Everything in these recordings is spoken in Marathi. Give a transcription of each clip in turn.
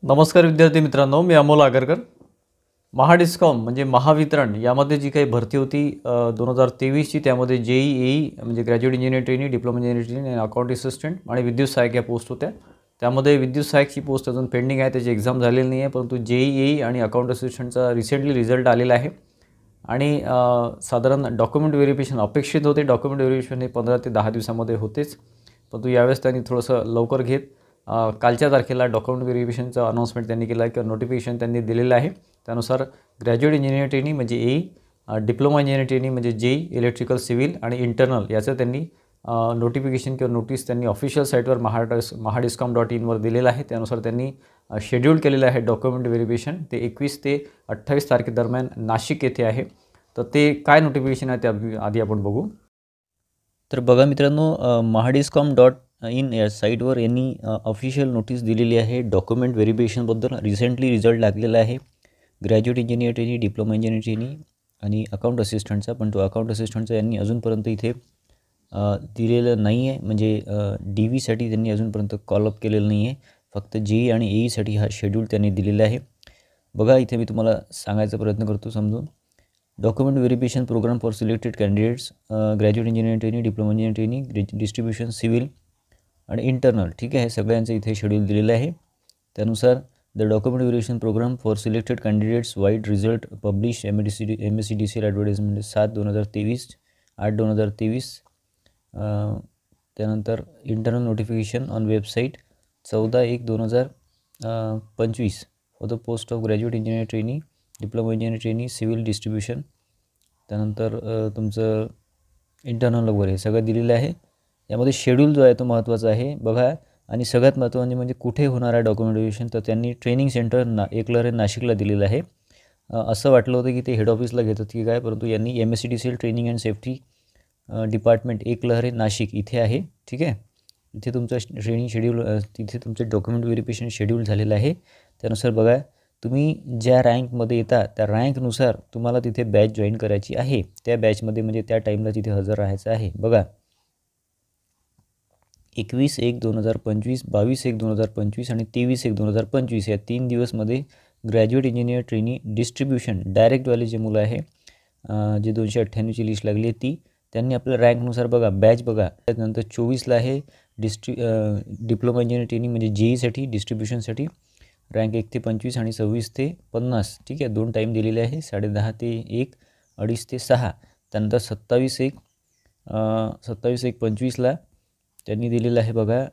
नमस्कार विद्यार्थी मित्रांनो, मी अमोल आगरकर. महाडिस्कॉम म्हणजे महावितरण यामध्ये जी काही भरती होती 2023ची, त्यामध्ये JEE म्हणजे graduate engineer trainee, diploma engineer trainee आणि अकाउंट असिस्टंट आणि विद्युत सहाय्यक या पोस्ट होत्या. त्यामध्ये विद्युत सहाय्यकची पोस्ट अजून पेंडिंग आहे, त्याची एक्झाम झालेली नाही आहे, परंतु JEE आणि अकाउंट असिस्टंटचा रिसेंटली रिझल्ट आलेला आहे. आणि साधारण डॉक्युमेंट व्हेरिफिकेशन अपेक्षित होते. डॉक्युमेंट व्हेरिफिकेशन हे 15 ते 10 दिवसामध्ये होतेच, परंतु यावेळेस त्यांनी थोडंसं लवकर घेत कालच्या तारखेला डॉक्युमेंट व्हेरिफिकेशनचं अनाउन्समेंट त्यांनी केलं आहे किंवा नोटिफिकेशन त्यांनी दिलेलं आहे. त्यानुसार ग्रॅज्युएट इंजिनियर ट्रेनी म्हणजे EE, डिप्लोमा इंजिनियर ट्रेनी म्हणजे JEE, इलेक्ट्रिकल सिव्हिल आणि इंटरनल याचं त्यांनी नोटिफिकेशन किंवा नोटीस त्यांनी ऑफिशियल साईटवर mahadiscom.in वर दिलेलं आहे. त्यानुसार त्यांनी शेड्यूल केलेलं आहे डॉक्युमेंट व्हेरिफिकेशन. ते 21 ते 28 तारखेदरम्यान नाशिक येथे आहे. तर ते काय नोटिफिकेशन आहे ते आधी आपण बघू. तर बघा मित्रांनो, mahadiscom.in या साईटवर यांनी ऑफिशियल नोटीस दिलेली आहे डॉक्युमेंट व्हेरिफिकेशनबद्दल. रिसेंटली रिझल्ट लागलेला आहे graduate engineer trainee, diploma engineer trainee आणि अकाउंट असिस्टंटचा, पण तो अकाउंट असिस्टंटचा यांनी अजूनपर्यंत इथे दिलेलं नाही आहे. म्हणजे DVसाठी त्यांनी अजूनपर्यंत कॉलअप केलेलं नाही आहे. फक्त JEE आणि EEसाठी हा शेड्यूल त्यांनी दिलेला आहे. बघा इथे मी तुम्हाला सांगायचा प्रयत्न करतो समजून. Document verification programme for selected candidates, graduate engineer trainee, diploma engineer trainee, distribution civil आणि इंटरनल. ठीक आहे, सगळ्यांचं इथे शेड्यूल दिलेलं आहे. त्यानुसार the document verification programme for selected candidates vide result publish MSc DCL advertisement 7/2023, 8/2023. त्यानंतर internal notification on website 14/1/2025 for the post of graduate engineer trainee, diploma engineer trainee, civil, distribution. त्यानंतर तुमचं इंटरनल वगैरे हे सगळं दिलेलं आहे. यामध्ये शेड्यूल जो आहे तो महत्त्वाचा आहे बघा. आणि सगळ्यात महत्त्वाचे म्हणजे कुठे होणार आहे डॉक्युमेंट व्हेरिफिकेशन, तर त्यांनी ट्रेनिंग सेंटर एकलहरे नाशिकला दिलेलं आहे. असं वाटलं होतं की ते हेड ऑफिसला घेतात की काय, परंतु यांनी MSc DCL training and safety department Eklahare Nashik इथे आहे. ठीक आहे, इथे तुमचं ट्रेनिंग शेड्यूल, तिथे तुमचं डॉक्युमेंट व्हेरिफिकेशन शेड्यूल झालेलं आहे. त्यानुसार बघा, तुम्ही ज्या रँकमध्ये येता त्या रँकनुसार तुम्हाला तिथे बॅच जॉईन करायची आहे. त्या बॅचमध्ये म्हणजे त्या टाईमला तिथे हजर राहायचं आहे. बघा 21/1/2025, 22/1/2025 आणि 23/1/2025 या 3 दिवसमध्ये ग्रॅज्युएट इंजिनियर ट्रेनी, डिस्ट्रीब्युशन डायरेक्टवाले जे मुलं आहे, जे 298ची लिस्ट लागली आहे ती, त्यांनी आपल्या रँकनुसार बघा बॅच बघा. त्यानंतर 24ला आहे डिप्लोमा इंजिनियर ट्रेनी म्हणजे JEEसाठी, डिस्ट्रीब्युशनसाठी रँक 1 ते 25 आणि 26 ते 50. ठीक आहे, 2 टाईम दिलेले आहे, 10:30 ते 1, 2:30 ते 6. त्यानंतर 27/1/25ला त्यांनी दिलेलं आहे बघा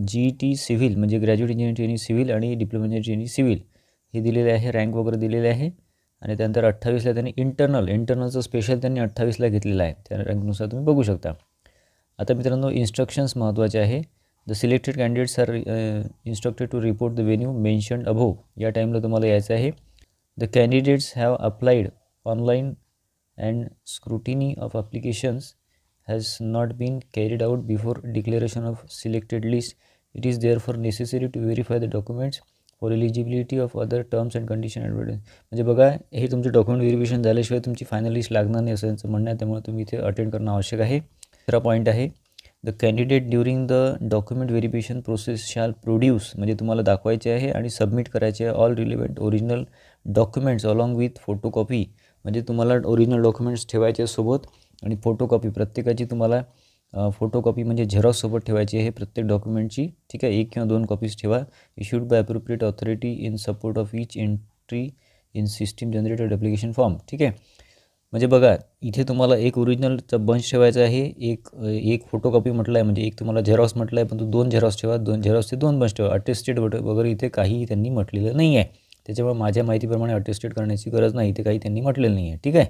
GET सिव्हिल म्हणजे ग्रॅज्युएट इंजिनियर ट्रेनी सिव्हिल आणि डिप्लोमा इंजिनियर ट्रेनी सिव्हिल हे दिलेले आहे, रँक वगैरे दिलेले आहे. आणि त्यानंतर 28ला त्यांनी इंटरनलचं स्पेशल त्यांनी 28ला घेतलेलं आहे. त्या रँकनुसार तुम्ही बघू शकता. आता मित्रांनो, इन्स्ट्रक्शन्स महत्त्वाचे आहे. The selected candidates are instructed to report the venue mentioned above. या टाईमला तुम्हाला यायचं आहे. The candidates have applied online and scrutiny of applications has not been carried out before declaration of selected list. It is therefore necessary to verify the documents for eligibility of other terms and conditions advertised. म्हणजे बघा, हे तुमचं डॉक्युमेंट व्हेरिफिकेशन झाल्याशिवाय तुमची फायनल लिस्ट लागणार नाही असं त्यांचं म्हणणं आहे. त्यामुळे तुम्ही इथे अटेंड करणं आवश्यक आहे. दुसरा पॉईंट आहे, the candidate during the document verification process shall produce म्हणजे तुम्हाला दाखवायचे आहे आणि सबमिट करायचे आहे all relevant original documents along with photocopy. म्हणजे तुम्हाला ओरिजिनल डॉक्युमेंट्स ठेवायचे सोबत आणि फोटोकॉपी प्रत्येकाची तुम्हाला फोटोकॉपी म्हणजे झेरॉक्ससोबत ठेवायची आहे प्रत्येक डॉक्युमेंटची. ठीक आहे, 1 किंवा 2 कॉपीज ठेवा. Issued by appropriate authority in support of each entry in system generated application form. ठीक आहे, म्हणजे बघा इथे तुम्हाला एक ओरिजिनलचा बंच ठेवायचा आहे, एक फोटोकॉपी म्हटलं आहे, म्हणजे एक तुम्हाला झेरॉक्स म्हटलं आहे, पण 2 झेरॉक्स ठेवा, 2 झेरॉक्सचे 2 बंच ठेवा. अटेस्टेड वगैरे इथे काहीही त्यांनी म्हटलेलं नाही आहे. त्याच्यामुळे माझ्या माहितीप्रमाणे अटेस्टेड करण्याची गरज नाही, इथे काही त्यांनी म्हटलेलं नाही आहे. ठीक आहे,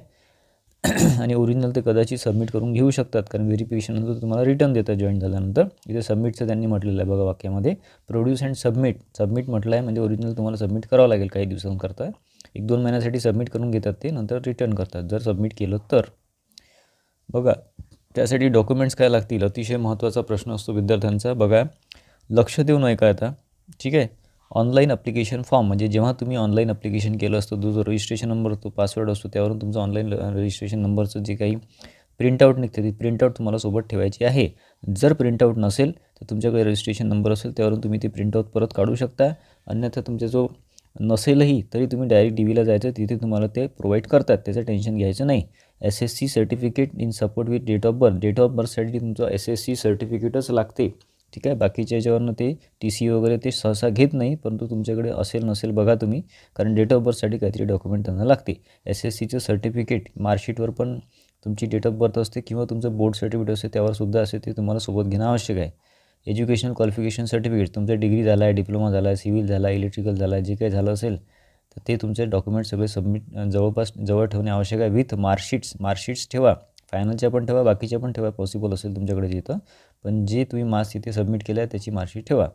आणि ओरिजिनल ते कदाचित सबमिट करून घेऊ शकतात, कारण व्हेरिफिकेशननंतर तुम्हाला रिटर्न देतात जॉईन झाल्यानंतर. इथे सबमिटचं त्यांनी म्हटलेलं आहे बघा वाक्यामध्ये. प्रोड्यूस अँड सबमिट म्हटलं आहे, म्हणजे ओरिजिनल तुम्हाला सबमिट करावं लागेल काही दिवसांकरता. 1-2 महिन्यासाठी सबमिट करून घेतात ते, नंतर रिटर्न करतात जर सबमिट केलं तर. बघा त्यासाठी डॉक्युमेंट्स काय लागतील, अतिशय महत्त्वाचा प्रश्न असतो विद्यार्थ्यांचा. बघा लक्ष देऊन ऐका आता. ठीक आहे, ऑनलाईन ॲप्लिकेशन फॉर्म म्हणजे जेव्हा तुम्ही ऑनलाईन ॲप्लिकेशन केलं असतं, जो रजिस्ट्रेशन नंबर असतो, पासवर्ड असतो, त्यावरून तुमचं ऑनलाईन रजिस्ट्रेशन नंबरचं जे काही प्रिंटआउट निघते, ती प्रिंटआउट तुम्हाला सोबत ठेवायची आहे. जर प्रिंटआउट नसेल तर तुमच्याकडे रजिस्ट्रेशन नंबर असेल त्यावरून तुम्ही ते प्रिंटआउट परत काढू शकता. अन्यथा तुमचा जो नसेलही तरी तुम्ही डायरेक्ट DVला जायचं, तिथे तुम्हाला ते प्रोव्हाइड करतात, त्याचं टेन्शन घ्यायचं नाही. SSC certificate in support with date of birth. Date of बर्थसाठी तुमचं SSC सर्टिफिकेटच लागते. ठीक आहे, बाकीच्या याच्यावरनं ते TC वगैरे ते सहसा घेत नाही, परंतु तुमच्याकडे असेल नसेल बघा तुम्ही, कारण डेट ऑफ बर्थसाठी काहीतरी डॉक्युमेंट त्यांना लागते. SSCचं सर्टिफिकेट मार्कशीटवर पण तुमची डेट ऑफ बर्थ असते किंवा तुमचं बोर्ड सर्टिफिकेट असते त्यावर सुद्धा असते, ते तुम्हाला सोबत घेणं आवश्यक आहे. एज्युकेशनल क्वालिफिकेशन सर्टिफिकेट, तुमचा डिग्री झाला आहे, डिप्लोमा झाला आहे, सिव्हिल झाला आहे, इलेक्ट्रिकल झाला आहे, जे काही झालं असेल तर ते तुमचे डॉक्युमेंट सगळे सबमिट जवळ ठेवणे आवश्यक आहे. विथ मार्कशीट्स ठेवा, फायनलच्या पण ठेवा, बाकीच्या पण ठेवा, पॉसिबल असेल तुमच्याकडे जिथं, पण जे तुम्ही मार्क्स तिथे सबमिट केलं आहे त्याची मार्कशीट ठेवा.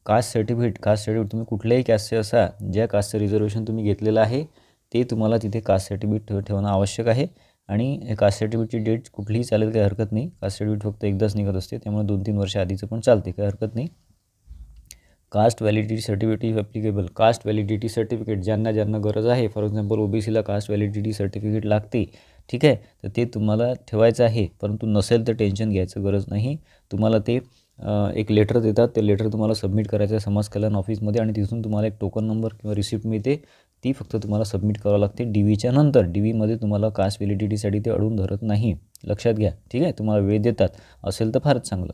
कास्ट सर्टिफिकेट तुम्ही कुठल्याही कास्टचे असा, ज्या कास्टचं रिझर्वेशन तुम्ही घेतलेलं आहे ते तुम्हाला तिथे कास्ट सर्टिफिकेट ठेवणं आवश्यक आहे. आणि हे कास्ट सर्टिफिकेटची डेट कुठलीही चालेल, काही हरकत नाही. कास्ट सर्टिफिकेट फक्त एकदाच निघत असते, त्यामुळे 2-3 वर्ष आधीचं पण चालते, काही हरकत नाही. Caste validity certificate applicable. Caste validity certificate ज्यांना गरज आहे, फॉर एक्झाम्पल OBCला कास्ट व्हॅलिडिटी सर्टिफिकेट लागते, ठीक आहे, तर ते तुम्हाला ठेवायचं आहे. परंतु नसेल तर टेन्शन घ्यायचं गरज नाही. तुम्हाला ते एक लेटर देतात, ते लेटर तुम्हाला सबमिट करायचं आहे समाज कल्याण ऑफिसमध्ये, आणि तिथून तुम्हाला एक टोकन नंबर किंवा रिसिप्ट मिळते, ती फक्त तुम्हाला सबमिट करावं लागते DVच्या नंतर. DVमध्ये तुम्हाला कास्ट व्हॅलिडिटीसाठी ते अडून धरत नाही, लक्षात घ्या. ठीक आहे, तुम्हाला वेळ देतात, असेल तर फारच चांगलं.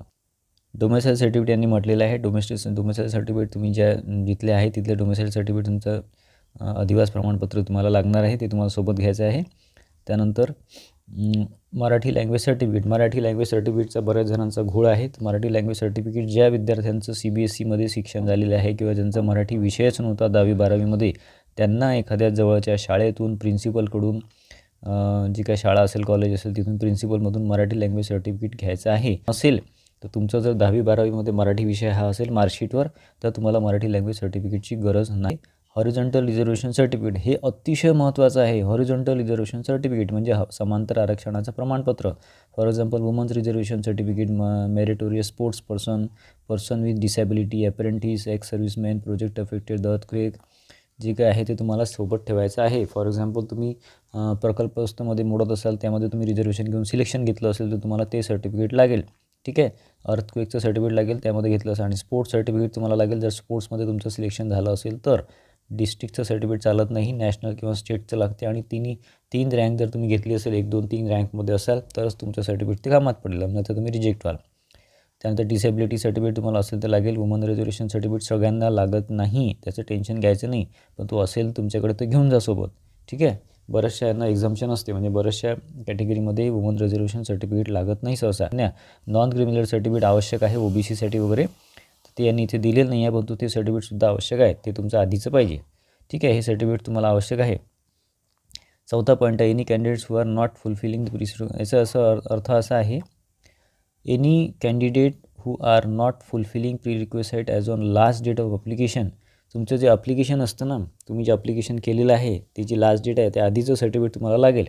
डोमेसाईल सर्टिफिकेट यांनी म्हटलेलं आहे. डोमेसाईल सर्टिफिकेट तुम्ही जिथले आहे तिथले डोमेसाईल सर्टिफिकेट तुमचं अधिवास प्रमाणपत्र तुम्हाला लागणार आहे, ते तुम्हाला सोबत घ्यायचं आहे. त्यानंतर मराठी लँग्वेज सर्टिफिकेटचा बऱ्याच जणांचा घोळ आहे. मराठी लँग्वेज सर्टिफिकेट ज्या विद्यार्थ्यांचं CBSEमध्ये शिक्षण झालेलं आहे किंवा ज्यांचा मराठी विषयच नव्हता 10वी-12वीमध्ये, त्यांना एखाद्या जवळच्या शाळेतून, प्रिन्सिपलकडून, जी काही शाळा असेल, कॉलेज असेल, तिथून प्रिन्सिपलमधून मराठी लँग्वेज सर्टिफिकेट घ्यायचं आहे. असेल तर तुमचं जर 10वी-12वीमध्ये मराठी विषय हा असेल मार्कशीटवर, तर तुम्हाला मराठी लँग्वेज सर्टिफिकेटची गरज नाही. हॉरिझॉन्टल रिझर्वेशन सर्टिफिकेट हे अतिशय महत्त्वाचं आहे. हॉरिझॉन्टल रिझर्वेशन सर्टिफिकेट म्हणजे समांतर आरक्षणाचं प्रमाणपत्र. For example women's reservation certificate, meritorious sports person with disability, apprentice, ex serviceman, project affected, the earthquake, जे काय आहे ते तुम्हाला सोबत ठेवायचं आहे. फॉर एक्झाम्पल तुम्ही प्रकल्पस्थमध्ये मोडत असाल, त्यामध्ये तुम्ही रिझर्वेशन घेऊन सिलेक्शन घेतलं असेल तर तुम्हाला ते सर्टिफिकेट लागेल. ठीक आहे, अर्थक्वेकचं सर्टिफिकेट लागेल, त्यामध्ये घेतलं असेल. आणि स्पोर्ट्स सर्टिफिकेट तुम्हाला लागेल जर स्पोर्ट्समध्ये तुमचं सिलेक्शन झालं असेल तर. डिस्ट्रिक्टचं सर्टिफिकेट चालत नाही, नॅशनल किंवा स्टेटचं लागते. आणि 3 रँक जर तुम्ही घेतली असेल, 1, 2, 3 रँकमध्ये असाल तरच तुमचं सर्टिफिकेट ते कामात पडेल, नाही तर तुम्ही रिजेक्ट व्हाल. त्यानंतर डिसेबिलिटी सर्टिफिकेट तुम्हाला असेल तर लागेल. वुमन रिझर्वेशन सर्टिफिकेट सगळ्यांना लागत नाही, त्याचं टेन्शन घ्यायचं नाही, पण तो असेल तुमच्याकडे तर घेऊन जा सोबत. ठीक आहे, बऱ्याचशा यांना एक्झाम्पशन असते, म्हणजे बऱ्याचशा कॅटेगरीमध्ये वुमन रिझर्वेशन सर्टिफिकेट लागत नाही सहसा. नॉन क्रिमिनल सर्टिफिकेट आवश्यक आहे OBCसाठी वगैरे, ते यांनी इथे दिलेलं नाही आहे, परंतु ते सर्टिफिकेटसुद्धा आवश्यक आहे, ते तुमचं आधीचं पाहिजे. ठीक आहे, हे सर्टिफिकेट तुम्हाला आवश्यक आहे. 4था पॉईंट आहे, any candidates who are not fulfilling the याचा अर्थ असा आहे, any candidate who are not fulfilling prerequisite as on last date of application. तुमचं जे अप्लिकेशन असतं ना, तुम्ही जे अप्लिकेशन केलेलं आहे त्याची लास्ट डेट आहे, त्या आधीचं सर्टिफिकेट तुम्हाला लागेल.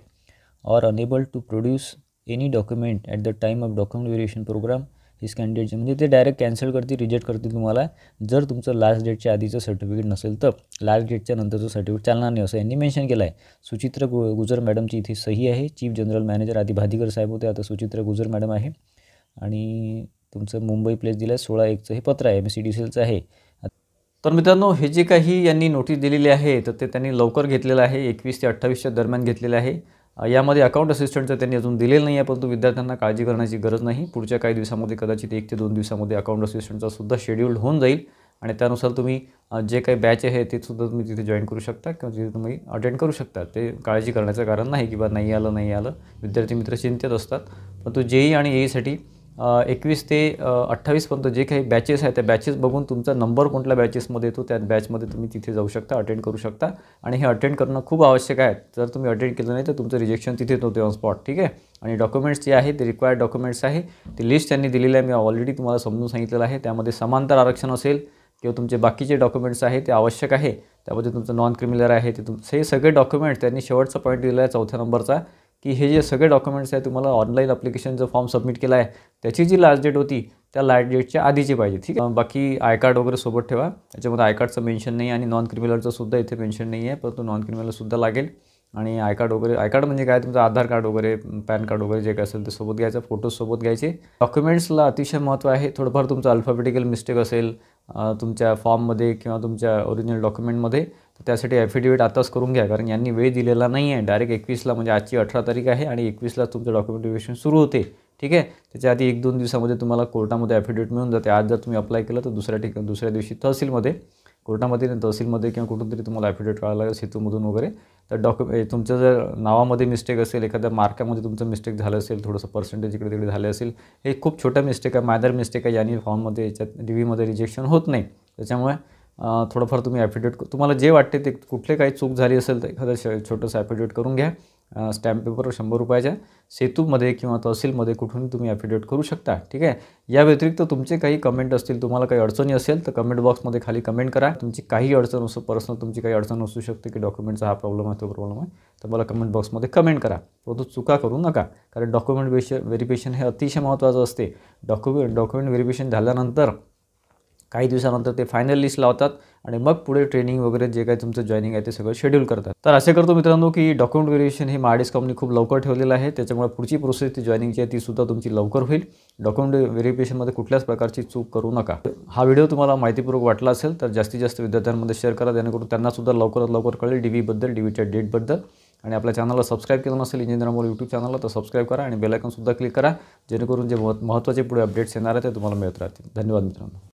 Or unable to produce any document at the time of document verification program his कॅन्डिडेटचे, म्हणजे ते डायरेक्ट कॅन्सल करतील, रिजेक्ट करतील तुम्हाला जर तुमचं लास्ट डेटच्या आधीचं सर्टिफिकेट नसेल तर. लास्ट डेटच्या नंतरचं सर्टिफिकेट चालणार नाही असं यांनी मेन्शन केलं आहे. सुचित्रा गुजर मॅडमची इथे सही आहे. चीफ जनरल मॅनेजर आधी भादीकर साहेब होते, आता सुचित्रा गुजर मॅडम आहे. आणि तुमचं मुंबई प्लेस दिलं आहे, 16/1चं हे पत्र आहे, MSCDCLचं आहे. तर मित्रांनो, हे जे काही यांनी नोटीस दिलेली आहे तर ते त्यांनी लवकर घेतलेलं आहे, 21 ते 28च्या दरम्यान घेतलेलं आहे. यामध्ये अकाउंट असिस्टंटचं त्यांनी अजून दिलेलं नाही आहे, परंतु विद्यार्थ्यांना काळजी करण्याची गरज नाही. पुढच्या काही दिवसामध्ये, कदाचित 1 ते 2 दिवसामध्ये अकाउंट असिस्टंटचा सुद्धा शेड्यूल होऊन जाईल, आणि त्यानुसार तुम्ही जे काही बॅच आहे ते सुद्धा तुम्ही तिथे जॉईन करू शकता किंवा तिथे तुम्ही अटेंड करू शकता. ते काळजी करण्याचं कारण नाही की बा नाही आलं. विद्यार्थी मित्र चिंतेत असतात, परंतु JEE आणि AEसाठी 21 ते 28पर्यंत जे काही बॅचेस आहेत त्या बॅचेस बघून तुमचा नंबर कोणत्या बॅचेसमध्ये येतो त्या बॅचमध्ये तुम्ही तिथे जाऊ शकता, अटेंड करू शकता. आणि हे अटेंड करणं खूप आवश्यक आहे. जर तुम्ही अटेंड केलं नाही तर तुमचं रिजेक्शन तिथेच होते ऑन स्पॉट. ठीक आहे, आणि डॉक्युमेंट्स जे आहे ते रिक्वायर्ड डॉक्युमेंट्स आहे, ती लिस्ट त्यांनी दिलेली आहे, मी ऑलरेडी तुम्हाला समजून सांगितलेलं आहे. त्यामध्ये समांतर आरक्षण असेल किंवा तुमचे बाकीचे डॉक्युमेंट्स आहे ते आवश्यक आहे. त्यामध्ये तुमचं नॉन क्रिमिनल आहे ते हे सगळे डॉक्युमेंट्स त्यांनी शेवटचा पॉईंट दिला आहे 4थ्या नंबरचा, की हे जे सगळे डॉक्युमेंट्स आहे तुम्हाला ऑनलाईन ॲप्लिकेशनचा फॉर्म सबमिट केला आहे त्याची जी लास्ट डेट होती त्या लास्ट डेटच्या आधीची पाहिजे. ठीक आहे, बाकी आय कार्ड वगैरे सोबत ठेवा. याच्यामध्ये आय कार्डचं मेन्शन नाही आणि नॉन क्रिमिनलचं सुद्धा इथे मेन्शन नाही आहे, परंतु नॉन क्रिमिनलसुद्धा लागेल. आणि आय कार्ड वगैरे, आय कार्ड म्हणजे काय, तुमचं आधार कार्ड वगैरे, पॅन कार्ड वगैरे जे काय असेल ते सोबत घ्यायचं, फोटोज सोबत घ्यायचे. डॉक्युमेंट्सला अतिशय महत्त्व आहे. थोडंफार तुमचं अल्फाबेटिकल मिस्टेक असेल तुमच्या फॉर्ममध्ये किंवा तुमच्या ओरिजिनल डॉक्युमेंटमध्ये, तर त्यासाठी ॲफिडेविट आताच करून घ्या, कारण यांनी वेळ दिलेला नाही आहे. डायरेक्ट 21ला, म्हणजे आजची 18 तारीख आहे आणि 21ला तुमचं डॉक्युमेंटेशन सुरू होते. ठीक आहे, त्याच्या आधी 1-2 दिवसामध्ये तुम्हाला कोर्टामध्ये ॲफिडेविट मिळून जाते. आज जर तुम्ही अप्लाय केलं तर दुसऱ्या दिवशी तहसीलमध्ये, कोर्टामध्ये आणि तहसीलमध्ये किंवा कुठून तरी तुम्हाला ॲफिडेविट काढायला लागेल सेतूमधून वगैरे. तर तुमचं जर नावामध्ये मिस्टेक असेल, एखाद्या मार्कामध्ये तुमचं मिस्टेक झालं असेल, थोडंसं पर्सेंटेज इकडे तिकडे झाले असेल, हे खूप छोटा मिस्टेक आहे, मायनर मिस्टेक आहे, यांनी फॉर्ममध्ये याच्यात DVमध्ये रिजेक्शन होत नाही. त्याच्यामुळे थोडंफार तुम्ही ॲफिडेविट, तुम्हाला जे वाटते ते, कुठले काही चूक झाली असेल तर एखादं छोटंसं ॲफिडेविट करून घ्या. स्टॅम्प पेपर 100 रुपयाच्या, सेतूमध्ये किंवा तहसीलमध्ये कुठून तुम्ही ॲफिडेविट करू शकता. ठीक आहे. या व्यतिरिक्त तुमचे काही कमेंट असतील, तुम्हाला काही अडचणी असेल तर कमेंट बॉक्समध्ये खाली कमेंट करा. तुमची काही अडचण असो, पर्सनल तुमची काही अडचण असू शकते की डॉक्युमेंटचा हा प्रॉब्लेम आहे, तो प्रॉब्लेम आहे, तर मला कमेंट बॉक्समध्ये कमेंट करा. तो चुका करू नका, कारण डॉक्युमेंट व्हेरिफिकेशन हे अतिशय महत्त्वाचं असते. डॉक्युमेंट व्हेरिफिकेशन झाल्यानंतर काही दिवसानंतर ते फायनल लिस्ट लावतात आणि मग पुढे ट्रेनिंग वगैरे जे काही तुमचं जॉईनिंग आहे ते सगळं शेड्यूल करतात. तर असे करतो मित्रांनो की डॉक्युमेंट व्हेरिफिकेशन हे महाडिस कंपनी खूप लवकर ठेवलेलं आहे. त्याच्यामुळे पुढची प्रोसेस ती जॉईनिंगची आहे तीसुद्धा तुमची लवकर होईल. डॉक्युमेंट व्हेरिफिकेशनमध्ये कुठल्याच प्रकारची चूक करू नका. हा व्हिडिओ तुम्हाला माहितीपूर्वक वाटला असेल तर जास्तीत जास्त विद्यार्थ्यांमध्ये शेअर करा, जेणेकरून त्यांनासुद्धा लवकरात लवकर कळेल DVबद्दल, DVच्या डेटबद्दल. आणि आपल्या चॅनलला सबस्क्राईब केलं नसेल इंजिनियर अमोल यूट्यूब चॅनलला तर सबस्क्राईब करा आणि बेल आयकॉनसुद्धा क्लिक करा, जेणेकरून जे महत्त्वाचे पुढे अपडेट्स येणार आहेत ते तुम्हाला मिळत राहतील. धन्यवाद मित्रांनो.